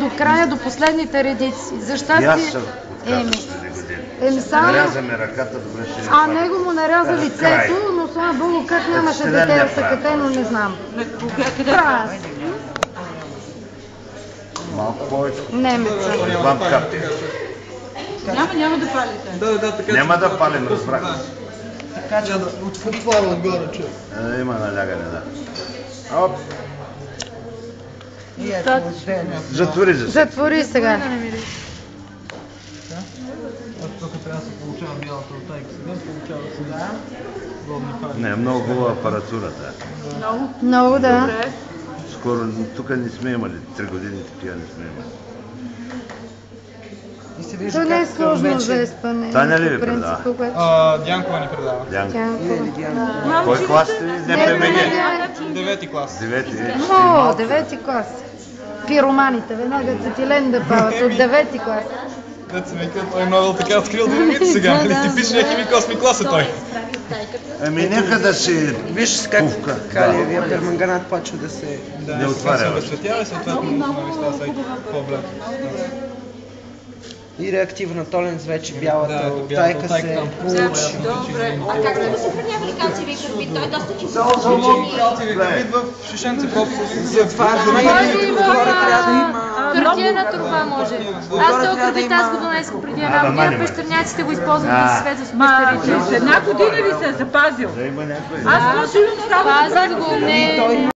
до края, до последните редици. За щастие... Нарязаме ръката, добре ще не него му наряза лицето, но слава Богу, как нямаше дете да се катено, не знам. Прас. Малко повече. Немеца. Извам капи. Няма да палите. Няма да палим, разбрах. Така че отваря отгоре, че. Има налягане, да. Оп. Затвори за сега. Затвори сега. Тук трябва да се получава бялата от тайка сега, получава сега водни пари. Не, много хубава апаратурата. Много, да. Скоро, тук не сме имали, 3 години такива не сме имали. То не е сложно за изпълнение. Таня ли ви предава? Дянкова ни предава. Дянкова. Кой клас сте? Не ПМГ? 9-ти клас. 9-ти. О, 9-ти клас. Пироманите, веднага цетилен да пават от 9-ти клас. Деца ми казва, той е много така открил динамит сега. Типичният химик 8 клас е той. Ами нека да си Виж как калиевия перманганат почва да се... не отваря. се обесветява и съответно става всеки по-блед. И реактивна толенс вече бялата тайка се получи. Добре. А как сте го съхранявали калциевия карбид? Той е доста чисто. Калциевия карбид в шишенце просто Затваряме и отгоре трябва да има... Хартиена турба може. Аз този карбид аз го донесох преди една година. Пещерняците го използват да се светят с пещерите. Една година ви се е запазил. Да има някой. Аз сигурно само Пазят го, не...